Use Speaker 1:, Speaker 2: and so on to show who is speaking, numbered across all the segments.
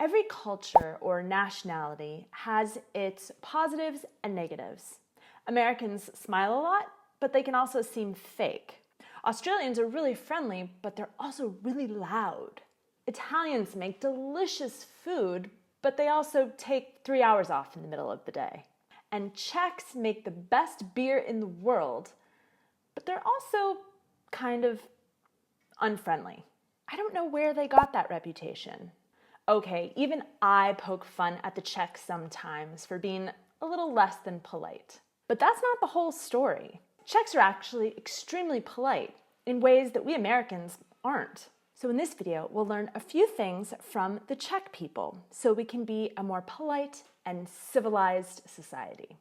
Speaker 1: Every culture or nationality has its positives and negatives. Americans smile a lot, but they can also seem fake. Australians are really friendly, but they're also really loud. Italians make delicious food, but they also take 3 hours off in the middle of the day. And Czechs make the best beer in the world, but they're also kind of unfriendly. I don't know where they got that reputation. Okay, even I poke fun at the Czechs sometimes for being a little less than polite. But that's not the whole story. Czechs are actually extremely polite in ways that we Americans aren't. So in this video, we'll learn a few things from the Czech people so we can be a more polite and civilized society.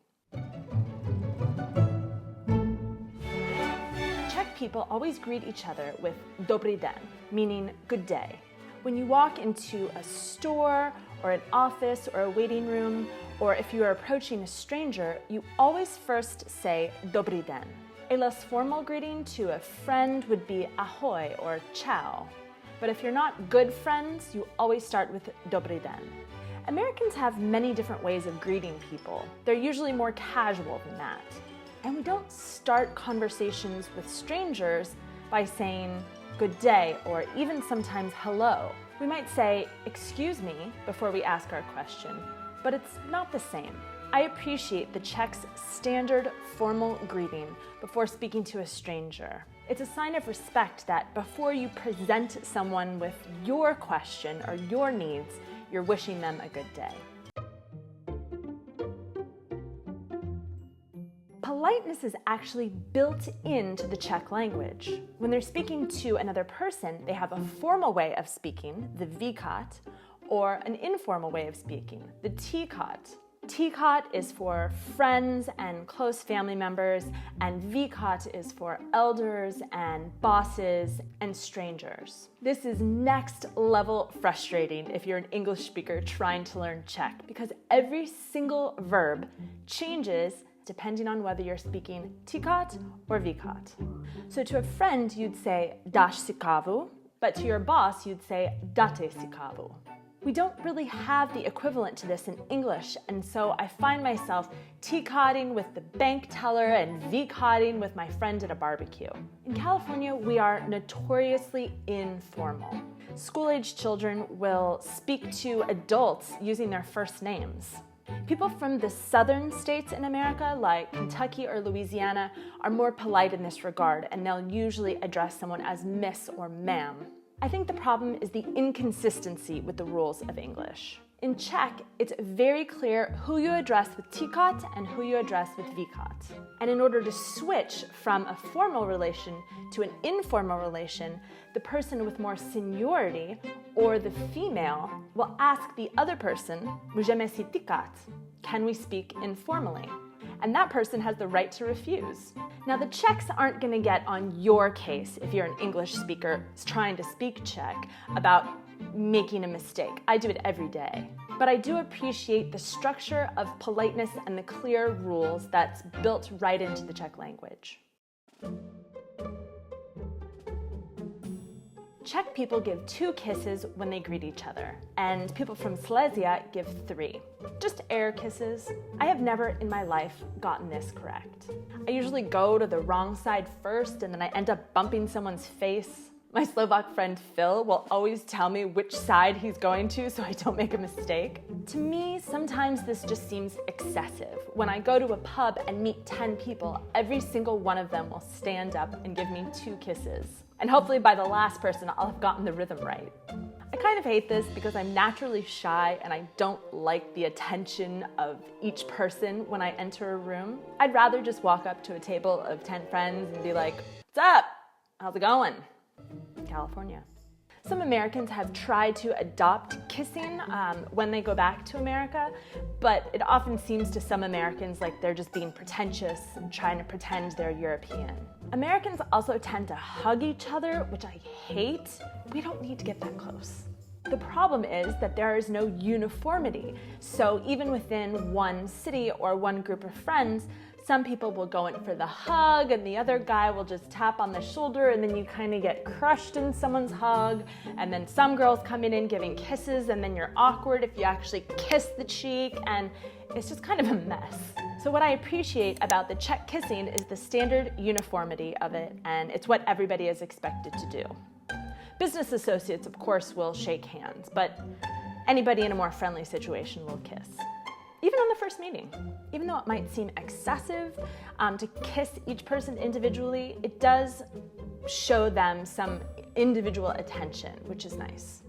Speaker 1: Czech people always greet each other with dobrý den, meaning good day. When you walk into a store or an office or a waiting room, or if you are approaching a stranger, you always first say dobrý den. A less formal greeting to a friend would be ahoj or ciao. But if you're not good friends, you always start with dobrý den. Americans have many different ways of greeting people. They're usually more casual than that. And we don't start conversations with strangers by saying good day or even sometimes hello. We might say excuse me before we ask our question, but it's not the same. I appreciate the Czechs' standard formal greeting before speaking to a stranger. It's a sign of respect that before you present someone with your question or your needs, you're wishing them a good day. Politeness is actually built into the Czech language. When they're speaking to another person, they have a formal way of speaking, the víkat, or an informal way of speaking, the tíkat. Tíkat is for friends and close family members, and víkat is for elders and bosses and strangers. This is next level frustrating if you're an English speaker trying to learn Czech, because every single verb changes depending on whether you're speaking tíkat or víkat. So to a friend, you'd say dáš si kávu, but to your boss, you'd say dáte si kávu. We don't really have the equivalent to this in English, and so I find myself tíkatting with the bank teller and víkatting with my friend at a barbecue. In California, we are notoriously informal. School-aged children will speak to adults using their first names. People from the southern states in America, like Kentucky or Louisiana, are more polite in this regard, and they'll usually address someone as miss or ma'am. I think the problem is the inconsistency with the rules of English. In Czech, it's very clear who you address with tíkat and who you address with víkat. And in order to switch from a formal relation to an informal relation, the person with more seniority, or the female, will ask the other person, můžeme si týkat? Can we speak informally? And that person has the right to refuse. Now, the Czechs aren't going to get on your case if you're an English speaker trying to speak Czech about making a mistake. I do it every day. But I do appreciate the structure of politeness and the clear rules that's built right into the Czech language. Czech people give 2 kisses when they greet each other, and people from Silesia give 3. Just air kisses. I have never in my life gotten this correct. I usually go to the wrong side first, and then I end up bumping someone's face. My Slovak friend Phil will always tell me which side he's going to so I don't make a mistake. To me, sometimes this just seems excessive. When I go to a pub and meet 10 people, every single one of them will stand up and give me 2 kisses. And hopefully by the last person, I'll have gotten the rhythm right. I kind of hate this because I'm naturally shy and I don't like the attention of each person when I enter a room. I'd rather just walk up to a table of 10 friends and be like, "What's up? How's it going?" California. Some Americans have tried to adopt kissing when they go back to America, but it often seems to some Americans like they're just being pretentious and trying to pretend they're European. Americans also tend to hug each other, which I hate. We don't need to get that close. The problem is that there is no uniformity. So even within one city or one group of friends, Some people will go in for the hug and the other guy will just tap on the shoulder and then you kind of get crushed in someone's hug. And then some girls come in giving kisses and then you're awkward if you actually kiss the cheek, and it's just kind of a mess. So what I appreciate about the Czech kissing is the standard uniformity of it, and it's what everybody is expected to do. Business associates, of course, will shake hands, but anybody in a more friendly situation will kiss. Even on the first meeting. Even though it might seem excessive to kiss each person individually, it does show them some individual attention, which is nice.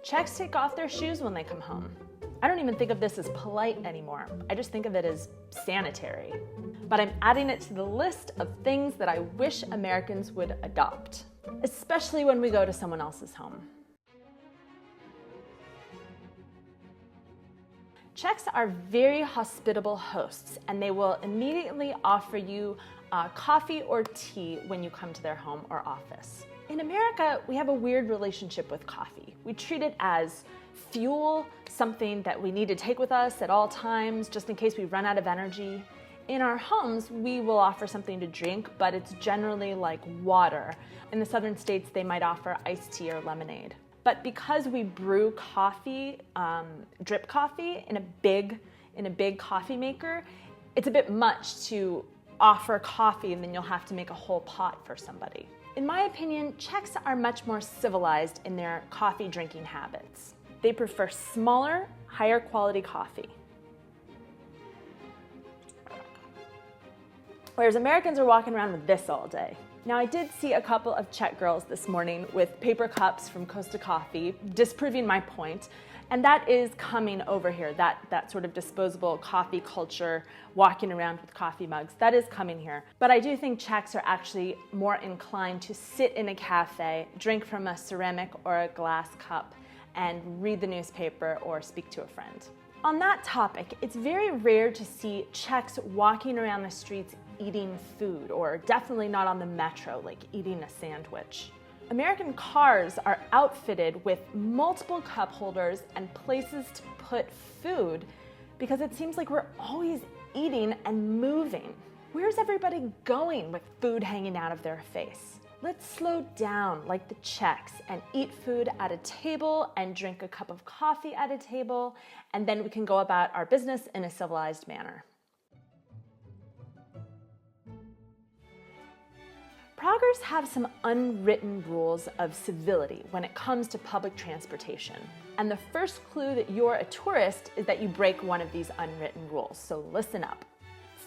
Speaker 1: Czechs take off their shoes when they come home. I don't even think of this as polite anymore. I just think of it as sanitary. But I'm adding it to the list of things that I wish Americans would adopt, especially when we go to someone else's home. Czechs are very hospitable hosts, and they will immediately offer you coffee or tea when you come to their home or office. In America, we have a weird relationship with coffee. We treat it as fuel, something that we need to take with us at all times, just in case we run out of energy. In our homes, we will offer something to drink, but it's generally like water. In the southern states, they might offer iced tea or lemonade. But because we brew coffee, drip coffee in a big coffee maker, it's a bit much to offer coffee and then you'll have to make a whole pot for somebody. In my opinion, Czechs are much more civilized in their coffee drinking habits. They prefer smaller, higher quality coffee. Whereas Americans are walking around with this all day. Now, I did see a couple of Czech girls this morning with paper cups from Costa Coffee, disproving my point, and that is coming over here, that sort of disposable coffee culture, walking around with coffee mugs, that is coming here. But I do think Czechs are actually more inclined to sit in a cafe, drink from a ceramic or a glass cup, and read the newspaper or speak to a friend. On that topic, it's very rare to see Czechs walking around the streets eating food, or definitely not on the metro, like eating a sandwich. American cars are outfitted with multiple cup holders and places to put food because it seems like we're always eating and moving. Where's everybody going with food hanging out of their face? Let's slow down like the Czechs and eat food at a table and drink a cup of coffee at a table, and then we can go about our business in a civilized manner. Praguers have some unwritten rules of civility when it comes to public transportation. And the first clue that you're a tourist is that you break one of these unwritten rules, so listen up.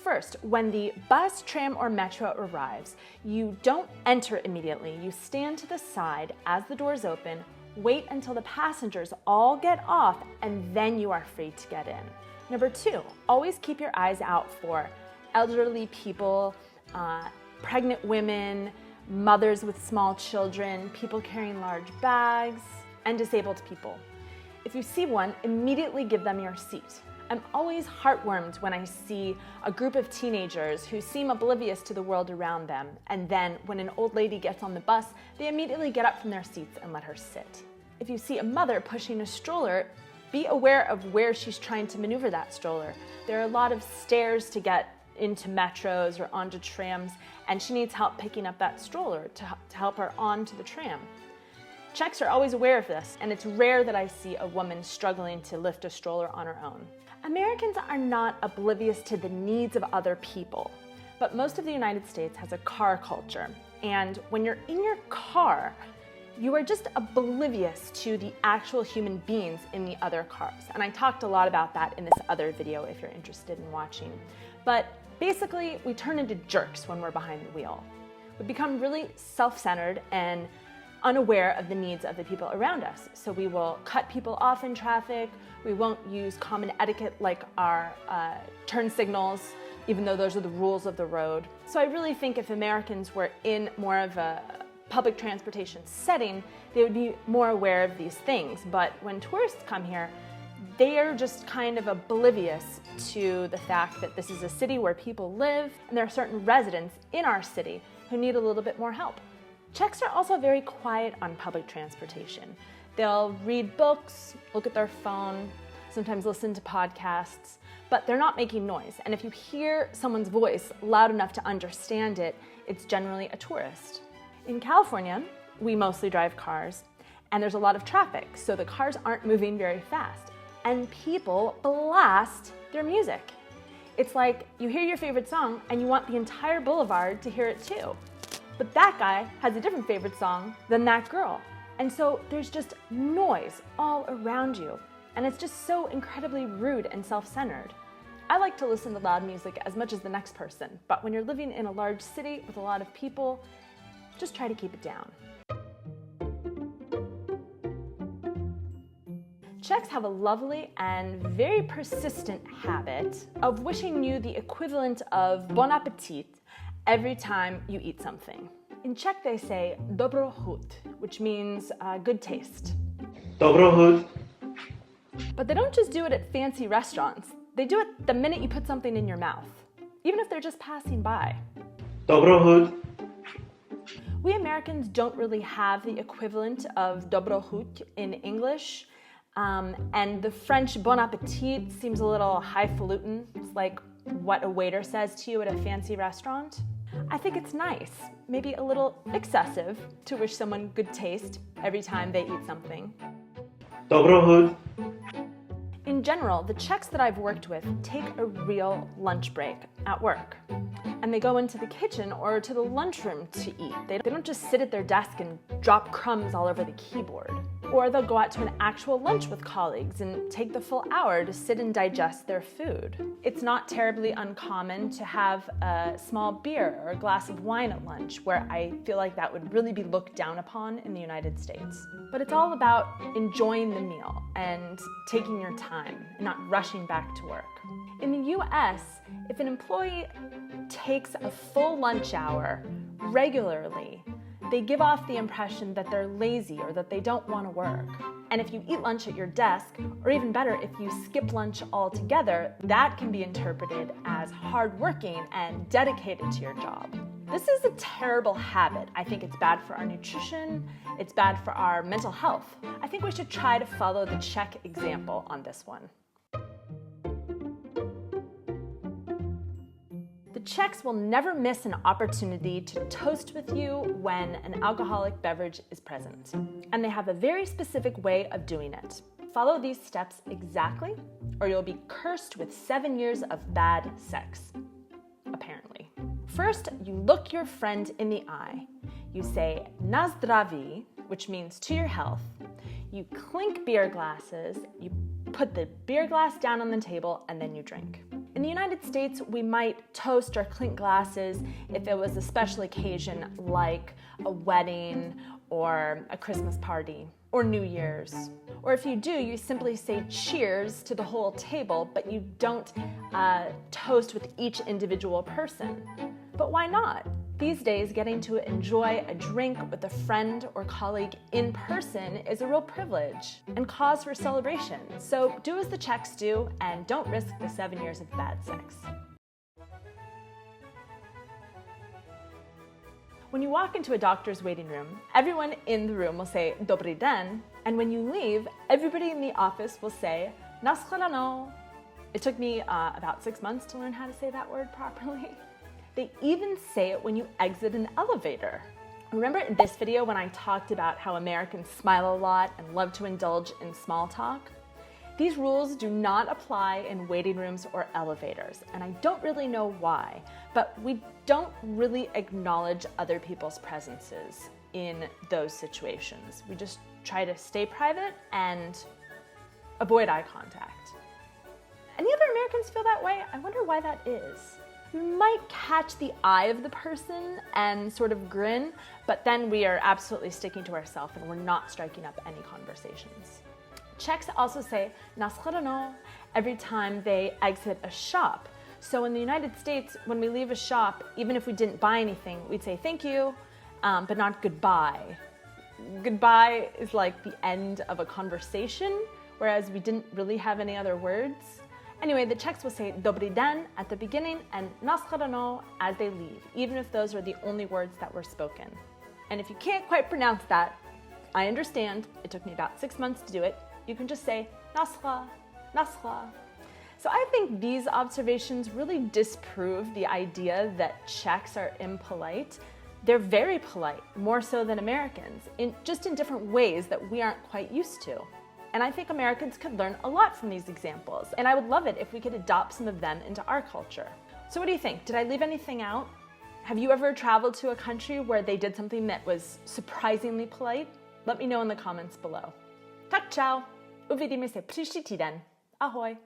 Speaker 1: First, when the bus, tram, or metro arrives, you don't enter immediately. You stand to the side as the doors open, wait until the passengers all get off, and then you are free to get in. Number two, always keep your eyes out for elderly people, pregnant women, mothers with small children, people carrying large bags, and disabled people. If you see one, immediately give them your seat. I'm always heartwarmed when I see a group of teenagers who seem oblivious to the world around them, and then when an old lady gets on the bus, they immediately get up from their seats and let her sit. If you see a mother pushing a stroller, be aware of where she's trying to maneuver that stroller. There are a lot of stairs to get into metros or onto trams, and she needs help picking up that stroller to help her onto the tram. Czechs are always aware of this, and it's rare that I see a woman struggling to lift a stroller on her own. Americans are not oblivious to the needs of other people, but most of the United States has a car culture, and when you're in your car, you are just oblivious to the actual human beings in the other cars. And I talked a lot about that in this other video if you're interested in watching. But basically, we turn into jerks when we're behind the wheel. We become really self-centered and unaware of the needs of the people around us. So we will cut people off in traffic. We won't use common etiquette like our turn signals, even though those are the rules of the road. So I really think if Americans were in more of a public transportation setting, they would be more aware of these things. But when tourists come here, they are just kind of oblivious to the fact that this is a city where people live, and there are certain residents in our city who need a little bit more help. Czechs are also very quiet on public transportation. They'll read books, look at their phone. sometimes listen to podcasts, but they're not making noise. And if you hear someone's voice loud enough to understand it, it's generally a tourist. In California, we mostly drive cars, and there's a lot of traffic, so the cars aren't moving very fast. And people blast their music. It's like you hear your favorite song and you want the entire boulevard to hear it too. But that guy has a different favorite song than that girl. And so there's just noise all around you. And it's just so incredibly rude and self-centered. I like to listen to loud music as much as the next person, but when you're living in a large city with a lot of people, just try to keep it down. Czechs have a lovely and very persistent habit of wishing you the equivalent of bon appetit every time you eat something. In Czech, they say dobro chuť, which means good taste.
Speaker 2: Dobro chuť.
Speaker 1: But they don't just do it at fancy restaurants. They do it the minute you put something in your mouth, even if they're just passing by.
Speaker 2: Dobro chuť.
Speaker 1: We Americans don't really have the equivalent of dobro chuť in English. And the French bon appetit seems a little highfalutin. It's like what a waiter says to you at a fancy restaurant. I think it's nice, maybe a little excessive, to wish someone good taste every time they eat something.
Speaker 2: Dobro chuť.
Speaker 1: In general, the Czechs that I've worked with take a real lunch break at work. And they go into the kitchen or to the lunchroom to eat. They don't just sit at their desk and drop crumbs all over the keyboard. Or they'll go out to an actual lunch with colleagues and take the full hour to sit and digest their food. It's not terribly uncommon to have a small beer or a glass of wine at lunch, where I feel like that would really be looked down upon in the United States. But it's all about enjoying the meal and taking your time and not rushing back to work. In the US, if an employee takes a full lunch hour regularly, they give off the impression that they're lazy or that they don't want to work. And if you eat lunch at your desk, or even better, if you skip lunch altogether, that can be interpreted as hardworking and dedicated to your job. This is a terrible habit. I think it's bad for our nutrition, it's bad for our mental health. I think we should try to follow the Czech example on this one. Czechs will never miss an opportunity to toast with you when an alcoholic beverage is present. And they have a very specific way of doing it. Follow these steps exactly, or you'll be cursed with 7 years of bad sex, apparently. First, you look your friend in the eye. You say, na zdraví, which means to your health. You clink beer glasses, you put the beer glass down on the table, and then you drink. In the United States, we might toast or clink glasses if it was a special occasion like a wedding or a Christmas party or New Year's. Or if you do, you simply say cheers to the whole table, but you don't toast with each individual person. But why not? These days, getting to enjoy a drink with a friend or colleague in person is a real privilege and cause for celebration. So do as the Czechs do and don't risk the 7 years of bad sex. When you walk into a doctor's waiting room, everyone in the room will say dobrý den, and when you leave, everybody in the office will say na shledanou. It took me about 6 months to learn how to say that word properly. They even say it when you exit an elevator. Remember in this video when I talked about how Americans smile a lot and love to indulge in small talk? These rules do not apply in waiting rooms or elevators, and I don't really know why, but we don't really acknowledge other people's presences in those situations. We just try to stay private and avoid eye contact. Any other Americans feel that way? I wonder why that is. We might catch the eye of the person and sort of grin, but then we are absolutely sticking to ourselves and we're not striking up any conversations. Czechs also say na shledanou every time they exit a shop. So in the United States, when we leave a shop, even if we didn't buy anything, we'd say thank you, but not goodbye. Goodbye is like the end of a conversation, whereas we didn't really have any other words. Anyway, the Czechs will say dobrý den at the beginning and na shledanou as they leave, even if those are the only words that were spoken. And if you can't quite pronounce that, I understand. It took me about 6 months to do it. You can just say na shla, Naschle. So I think these observations really disprove the idea that Czechs are impolite. They're very polite, more so than Americans, just in different ways that we aren't quite used to. And I think Americans could learn a lot from these examples, and I would love it if we could adopt some of them into our culture. So what do you think? Did I leave anything out? Have you ever traveled to a country where they did something that was surprisingly polite? Let me know in the comments below. Tak čau! Uvidíme se příští týden. Ahoj!